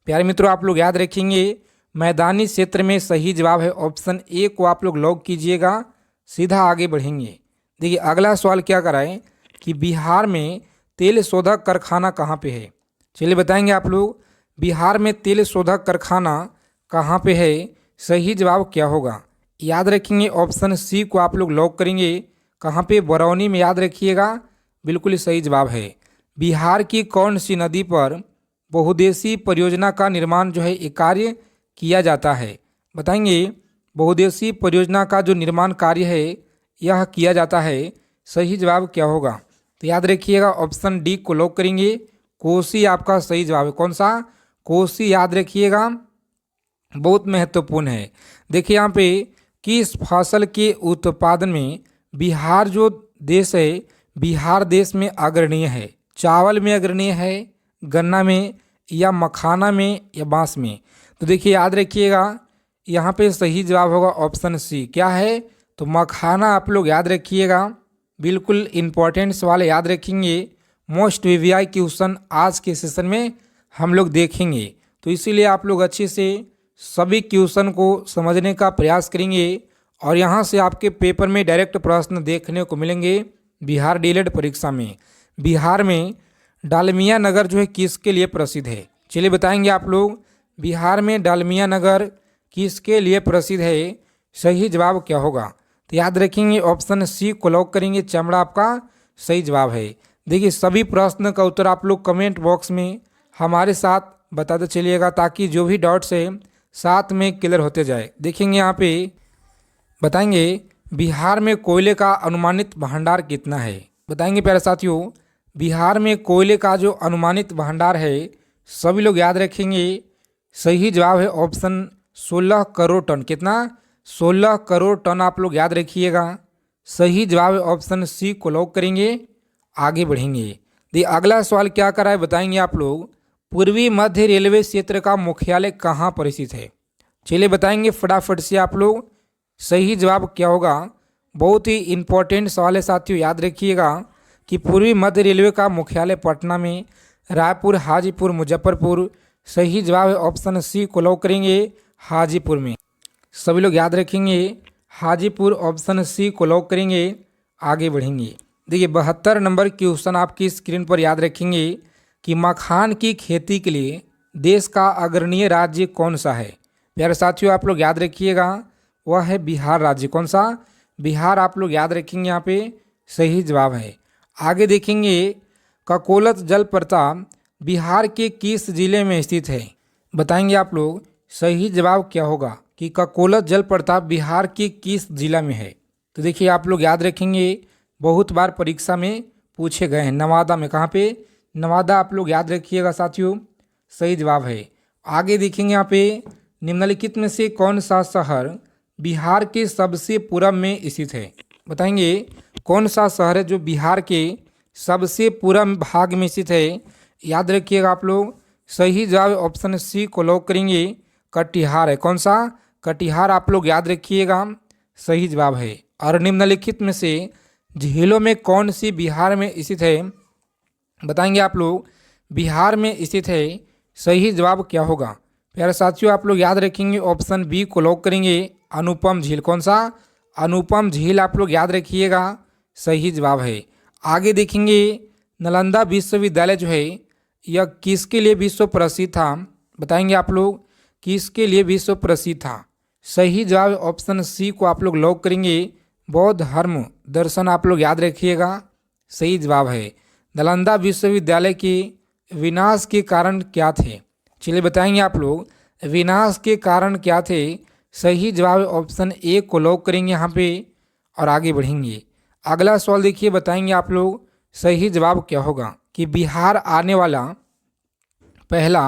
[SPEAKER 1] प्यारे मित्रों आप लोग याद रखेंगे मैदानी क्षेत्र में सही जवाब है ऑप्शन ए को आप लोग लॉक कीजिएगा, सीधा आगे बढ़ेंगे। देखिए अगला सवाल क्या कराए कि बिहार में तेल शोधक कारखाना कहाँ पे है? चलिए बताएंगे आप लोग बिहार में तेल शोधक कारखाना कहाँ पे है? सही जवाब क्या होगा? याद रखेंगे ऑप्शन सी को आप लोग लॉक करेंगे। कहाँ पे? बरौनी में। याद रखिएगा, बिल्कुल सही जवाब है। बिहार की कौन सी नदी पर बहुउद्देशीय परियोजना का निर्माण जो है एक कार्य किया जाता है? बताएंगे बहुउद्देशीय परियोजना का जो निर्माण कार्य है यह किया जाता है, सही जवाब क्या होगा? तो याद रखिएगा ऑप्शन डी को लॉक करेंगे, कोसी आपका सही जवाब है। कौन सा? कोसी। याद रखिएगा, बहुत महत्वपूर्ण है। देखिए यहाँ पे किस फसल के उत्पादन में बिहार जो देश है, बिहार देश में अग्रणीय है? चावल में अग्रणीय है, गन्ना में, या मखाना में, या बांस में? तो देखिए याद रखिएगा यहाँ पे सही जवाब होगा ऑप्शन सी। क्या है? तो मखाना आप लोग याद रखिएगा, बिल्कुल इम्पोर्टेंट सवाल याद रखेंगे। मोस्ट वीवीआई क्वेश्चन आज के सेशन में हम लोग देखेंगे। तो इसीलिए आप लोग अच्छे से सभी क्वेश्चन को समझने का प्रयास करेंगे और यहाँ से आपके पेपर में डायरेक्ट प्रश्न देखने को मिलेंगे। बिहार डीएलएड परीक्षा में बिहार में डालमिया नगर जो है किसके लिए प्रसिद्ध है? चलिए बताएंगे आप लोग, बिहार में डालमिया नगर किसके लिए प्रसिद्ध है? सही जवाब क्या होगा? तो याद रखेंगे ऑप्शन सी को लॉक करेंगे, चमड़ा आपका सही जवाब है। देखिए सभी प्रश्न का उत्तर आप लोग कमेंट बॉक्स में हमारे साथ बताते चलिएगा ताकि जो भी डाउट्स है साथ में क्लियर होते जाए। देखेंगे यहाँ पे बताएंगे बिहार में कोयले का अनुमानित भंडार कितना है? बताएंगे प्यारे साथियों, बिहार में कोयले का जो अनुमानित भंडार है सभी लोग याद रखेंगे, सही जवाब है ऑप्शन 16 करोड़ टन। कितना? 16 करोड़ टन आप लोग याद रखिएगा। सही जवाब है ऑप्शन सी को लॉक करेंगे, आगे बढ़ेंगे। देखिए अगला सवाल क्या कर रहा है बताएंगे आप लोग, पूर्वी मध्य रेलवे क्षेत्र का मुख्यालय कहाँ पर स्थित है? चलिए बताएंगे फटाफट से आप लोग, सही जवाब क्या होगा? बहुत ही इंपॉर्टेंट सवाल है साथियों, याद रखिएगा कि पूर्वी मध्य रेलवे का मुख्यालय पटना में, रायपुर, हाजीपुर, मुजफ्फरपुर। सही जवाब है ऑप्शन सी को लॉक करेंगे, हाजीपुर में। सभी लोग याद रखेंगे हाजीपुर, ऑप्शन सी को लॉक करेंगे, आगे बढ़ेंगे। देखिए 72 नंबर क्वेश्चन आपकी स्क्रीन पर याद रखेंगे कि मखान की खेती के लिए देश का अग्रणीय राज्य कौन सा है? प्यारे साथियों आप लोग याद रखिएगा, वह है बिहार राज्य। कौन सा? बिहार आप लोग याद रखेंगे, यहाँ पे सही जवाब है। आगे देखेंगे ककोलत जलप्रपात बिहार के किस जिले में स्थित है? बताएंगे आप लोग, सही जवाब क्या होगा कि ककोलत जलप्रपात बिहार के किस जिला में है? तो देखिए आप लोग याद रखेंगे, बहुत बार परीक्षा में पूछे गए हैं, नवादा में। कहाँ पे? नवादा आप लोग याद रखिएगा साथियों, सही जवाब है। आगे देखेंगे यहाँ पे निम्नलिखित में से कौन सा शहर बिहार के सबसे पूर्व में स्थित है? बताएंगे कौन सा शहर है जो बिहार के सबसे पूर्व भाग में स्थित है? याद रखिएगा आप लोग, सही जवाब ऑप्शन सी को लॉक करेंगे, कटिहार है। कौन सा? कटिहार आप लोग याद रखिएगा, सही जवाब है। और निम्नलिखित में से झीलों में कौन सी बिहार में स्थित है? बताएंगे आप लोग, बिहार में स्थित है। सही जवाब क्या होगा? प्यारे साथियों आप लोग याद रखेंगे ऑप्शन बी को लॉक करेंगे, अनुपम झील। कौन सा? अनुपम झील आप लोग याद रखिएगा, सही जवाब है। आगे देखेंगे नालंदा विश्वविद्यालय जो है यह किसके लिए विश्व प्रसिद्ध था? बताएंगे आप लोग, किसके लिए विश्व प्रसिद्ध था? सही जवाब ऑप्शन सी को आप लोग लॉक करेंगे, बौद्ध धर्म दर्शन आप लोग याद रखिएगा, सही जवाब है। नालंदा विश्वविद्यालय के विनाश के कारण क्या थे? चलिए बताएंगे आप लोग, विनाश के कारण क्या थे? सही जवाब ऑप्शन ए को लॉक करेंगे यहाँ पे और आगे बढ़ेंगे। अगला सवाल देखिए, बताएंगे आप लोग, सही जवाब क्या होगा कि बिहार आने वाला पहला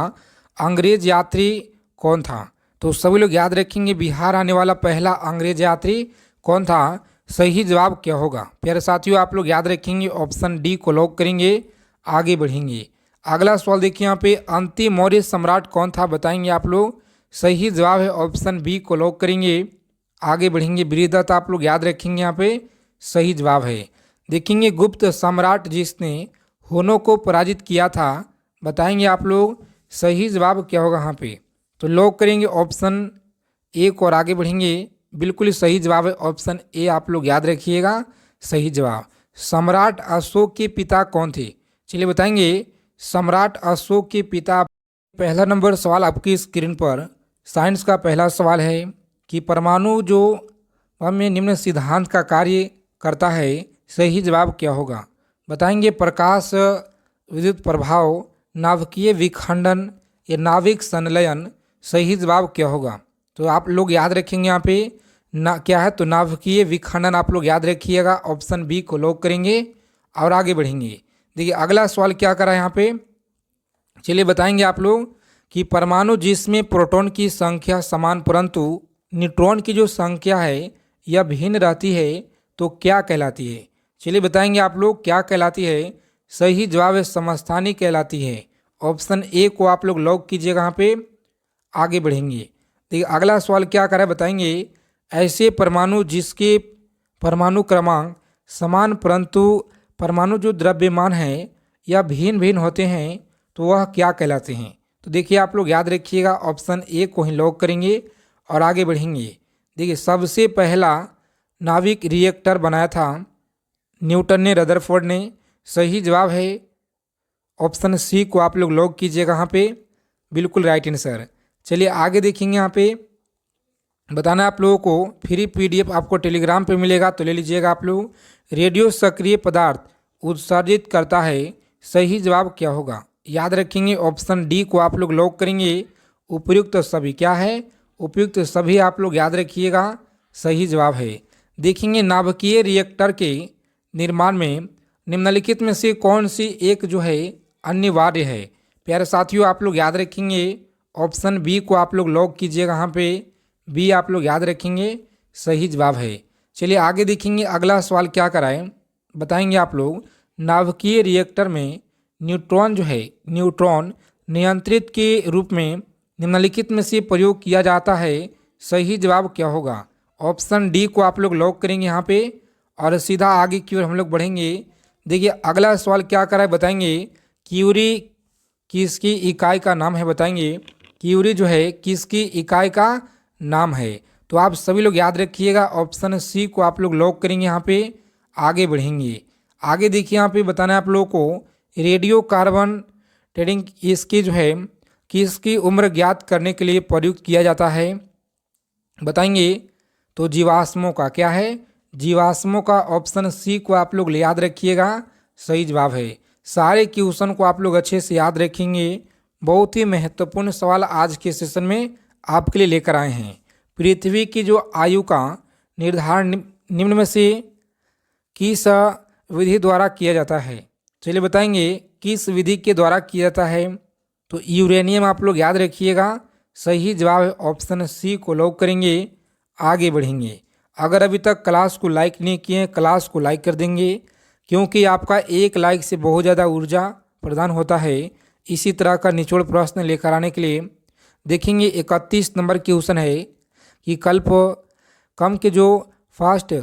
[SPEAKER 1] अंग्रेज यात्री कौन था? तो सभी लोग याद रखेंगे, बिहार आने वाला पहला अंग्रेज यात्री कौन था? सही जवाब क्या होगा? प्यारे साथियों आप लोग याद रखेंगे ऑप्शन डी को लॉक करेंगे, आगे बढ़ेंगे। अगला सवाल देखिए यहाँ पे, अंतिम मौर्य सम्राट कौन था? बताएंगे आप लोग, सही जवाब है ऑप्शन बी को लॉक करेंगे, आगे बढ़ेंगे। बृहदत्त आप लोग याद रखेंगे, यहाँ पे सही जवाब है। देखेंगे गुप्त सम्राट जिसने हुनों को पराजित किया था, बताएंगे आप लोग, सही जवाब क्या होगा यहाँ पे? तो लॉक करेंगे ऑप्शन ए को और आगे बढ़ेंगे। बिल्कुल सही जवाब है ऑप्शन ए, आप लोग याद रखिएगा, सही जवाब। सम्राट अशोक के पिता कौन थे? चलिए बताएंगे, सम्राट अशोक के पिता। पहला नंबर सवाल आपकी स्क्रीन पर साइंस का पहला सवाल है कि परमाणु जो में निम्न सिद्धांत का कार्य करता है, सही जवाब क्या होगा? बताएंगे प्रकाश, विद्युत प्रभाव, नाभिकीय विखंडन या नाभिक संलयन। सही जवाब क्या होगा? तो आप लोग याद रखेंगे यहाँ पे ना क्या है, तो नाभिकीय विखंडन आप लोग याद रखिएगा, ऑप्शन बी को लॉक करेंगे और आगे बढ़ेंगे। देखिए अगला सवाल क्या करा है यहाँ पे, चलिए बताएंगे आप लोग कि परमाणु जिसमें प्रोटॉन की संख्या समान परंतु न्यूट्रॉन की जो संख्या है यह भिन्न रहती है तो क्या कहलाती है? चलिए बताएंगे आप लोग, क्या कहलाती है? सही जवाब है समस्थानिक कहलाती है, ऑप्शन ए को आप लोग लॉक कीजिएगा, यहाँ पे आगे बढ़ेंगे। देखिए अगला सवाल क्या करा है, बताएंगे ऐसे परमाणु जिसके परमाणु क्रमांक समान परंतु परमाणु जो द्रव्यमान है या भिन्न भिन्न होते हैं तो वह क्या कहलाते हैं। तो देखिए आप लोग याद रखिएगा, ऑप्शन ए को ही लॉक करेंगे और आगे बढ़ेंगे। देखिए सबसे पहला नाविक रिएक्टर बनाया था न्यूटन ने, रदरफोर्ड ने। सही जवाब है ऑप्शन सी को आप लोग लॉक कीजिएगा यहाँ पे, बिल्कुल राइट आंसर। चलिए आगे देखेंगे। यहाँ पे बताना आप लोगों को, फ्री पीडीएफ आपको टेलीग्राम पे मिलेगा तो ले लीजिएगा आप लोग। रेडियो सक्रिय पदार्थ उत्सर्जित करता है, सही जवाब क्या होगा। याद रखेंगे ऑप्शन डी को आप लोग लॉक करेंगे, उपयुक्त सभी। क्या है, उपयुक्त सभी आप लोग याद रखिएगा, सही जवाब है। देखेंगे नाभिकीय रिएक्टर के निर्माण में निम्नलिखित में से कौन सी एक जो है अनिवार्य है। प्यारे साथियों आप लोग याद रखेंगे ऑप्शन बी को आप लोग लॉक कीजिएगा, यहाँ पे बी आप लोग याद रखेंगे, सही जवाब है। चलिए आगे देखेंगे, अगला सवाल क्या कराएं बताएंगे आप लोग। नाभिकीय रिएक्टर में न्यूट्रॉन जो है, न्यूट्रॉन नियंत्रित के रूप में निम्नलिखित में से प्रयोग किया जाता है, सही जवाब क्या होगा। ऑप्शन डी को आप लोग लॉक करेंगे यहाँ पे और सीधा आगे की ओर हम लोग बढ़ेंगे। देखिए अगला सवाल क्या कराए बताएंगे, क्यूरी किसकी इकाई का नाम है बताएंगे। क्यूरी जो है किसकी इकाई का नाम है। तो आप सभी लोग याद रखिएगा, ऑप्शन सी को आप लोग लॉक करेंगे, यहाँ पे आगे बढ़ेंगे। आगे देखिए यहाँ पे बताना है आप लोगों को, रेडियो कार्बन ट्रेडिंग इसकी जो है किसकी उम्र ज्ञात करने के लिए प्रयुक्त किया जाता है बताएंगे। तो जीवाश्मों का। क्या है, जीवाश्मों का। ऑप्शन सी को आप लोग याद रखिएगा, सही जवाब है। सारे क्वेश्चन को आप लोग अच्छे से याद रखेंगे। बहुत ही महत्वपूर्ण सवाल आज के सेशन में आपके लिए लेकर आए हैं। पृथ्वी की जो आयु का निर्धारण निम्न में से किस विधि द्वारा किया जाता है। चलिए बताएंगे किस विधि के द्वारा किया जाता है। तो यूरेनियम आप लोग याद रखिएगा, सही जवाब है, ऑप्शन सी को लॉक करेंगे, आगे बढ़ेंगे। अगर अभी तक क्लास को लाइक नहीं किए हैं, क्लास को लाइक कर देंगे, क्योंकि आपका एक लाइक से बहुत ज़्यादा ऊर्जा प्रदान होता है। इसी तरह का निचोड़ प्रश्न लेकर आने के लिए देखेंगे 31 नंबर की क्वेश्चन है कि कल्प कम के जो फास्ट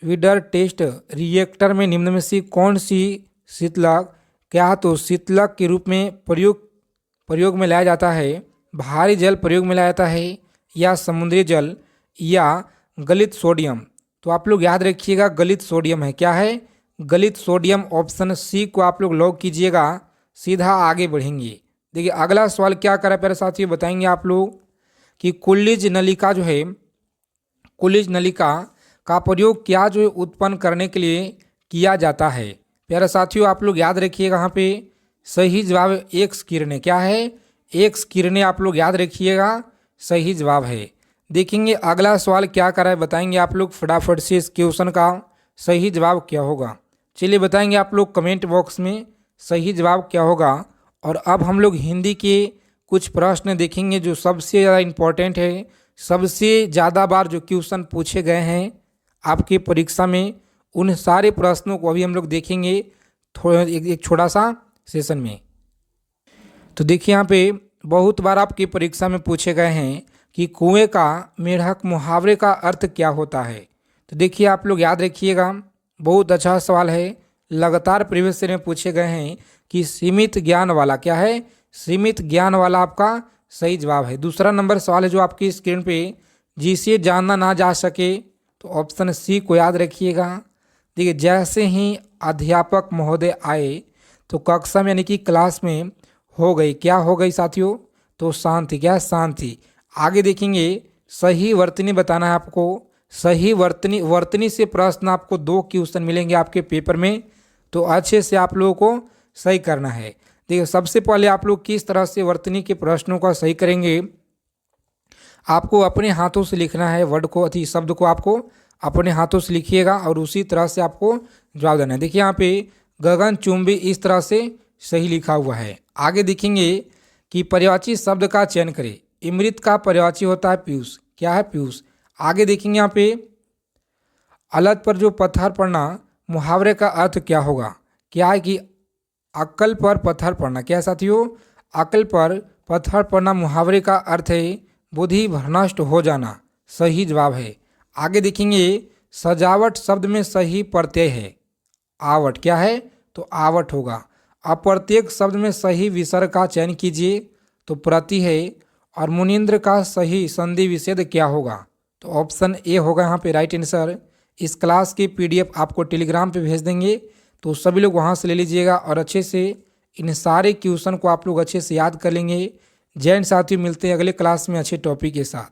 [SPEAKER 1] विडर टेस्ट रिएक्टर में निम्न में से कौन सी शीतलक, क्या तो शीतलक के रूप में प्रयोग में लाया जाता है, भारी जल प्रयोग में लाया जाता है, या समुद्री जल, या गलित सोडियम। तो आप लोग याद रखिएगा गलित सोडियम है। क्या है, गलित सोडियम। ऑप्शन सी को आप लोग लॉक कीजिएगा, सीधा आगे बढ़ेंगे। देखिए अगला सवाल क्या करा प्यारे साथियों बताएंगे आप लोग कि कुलिज नलिका जो है, कुलिज नलिका का प्रयोग क्या जो है उत्पन्न करने के लिए किया जाता है। प्यारे साथियों आप लोग याद रखिएगा, यहाँ पे सही जवाब है एक्स किरणें। क्या है, एक्स किरणें आप लोग याद रखिएगा, सही जवाब है। देखेंगे अगला सवाल क्या करा है बताएंगे आप लोग फटाफट से, इस क्वेश्चन का सही जवाब क्या होगा। चलिए बताएंगे आप लोग कमेंट बॉक्स में सही जवाब क्या होगा। और अब हम लोग हिंदी के कुछ प्रश्न देखेंगे जो सबसे ज़्यादा इम्पोर्टेंट है, सबसे ज़्यादा बार जो क्वेश्चन पूछे गए हैं आपकी परीक्षा में, उन सारे प्रश्नों को अभी हम लोग देखेंगे थोड़ा एक छोटा सा सेशन में। तो देखिए यहाँ पे बहुत बार आपकी परीक्षा में पूछे गए हैं कि कुएं का मेढक मुहावरे का अर्थ क्या होता है। तो देखिए आप लोग याद रखिएगा, बहुत अच्छा सवाल है, लगातार प्रीवियस ईयर में पूछे गए हैं कि सीमित ज्ञान वाला। क्या है, सीमित ज्ञान वाला आपका सही जवाब है। दूसरा नंबर सवाल है जो आपकी स्क्रीन पे, जिसे जानना ना जा सके, तो ऑप्शन सी को याद रखिएगा। देखिए जैसे ही अध्यापक महोदय आए तो कक्षा में यानी कि क्लास में हो गई, क्या हो गई साथियों, तो शांति। क्या शांति। आगे देखेंगे सही वर्तनी बताना है आपको। सही वर्तनी, वर्तनी से प्रश्न आपको 2 क्वेश्चन मिलेंगे आपके पेपर में, तो अच्छे से आप लोगों को सही करना है। देखिए सबसे पहले आप लोग किस तरह से वर्तनी के प्रश्नों का सही करेंगे, आपको अपने हाथों से लिखना है वर्ड को, अति शब्द को आपको अपने हाथों से लिखिएगा और उसी तरह से आपको जवाब देना है। देखिए यहाँ पे गगनचुंबी इस तरह से सही लिखा हुआ है। आगे देखेंगे कि पर्यायवाची शब्द का चयन करें। इमृत का पर्यायवाची होता है पीयूष। क्या है, पीयूष। आगे देखेंगे यहाँ पे अलग पर जो पत्थर पड़ना, मुहावरे का अर्थ क्या होगा। क्या है कि अक्ल पर पत्थर पड़ना। क्या साथियों, अक्ल पर पत्थर पड़ना मुहावरे का अर्थ है बुद्धि भ्रष्ट हो जाना, सही जवाब है। आगे देखेंगे सजावट शब्द में सही प्रत्यय है आवट। क्या है, तो आवट होगा। अब प्रत्येक शब्द में सही विसर्ग का चयन कीजिए। तो प्रति है और मुनीन्द्र का सही संधि विच्छेद क्या होगा? तो ऑप्शन ए होगा यहाँ पे राइट आंसर। इस क्लास की पीडीएफ आपको टेलीग्राम पे भेज देंगे, तो सभी लोग वहाँ से ले लीजिएगा और अच्छे से इन सारे क्वेश्चन को आप लोग अच्छे से याद कर लेंगे। जय हिंद साथियों, मिलते हैं अगले क्लास में अच्छे टॉपिक के साथ।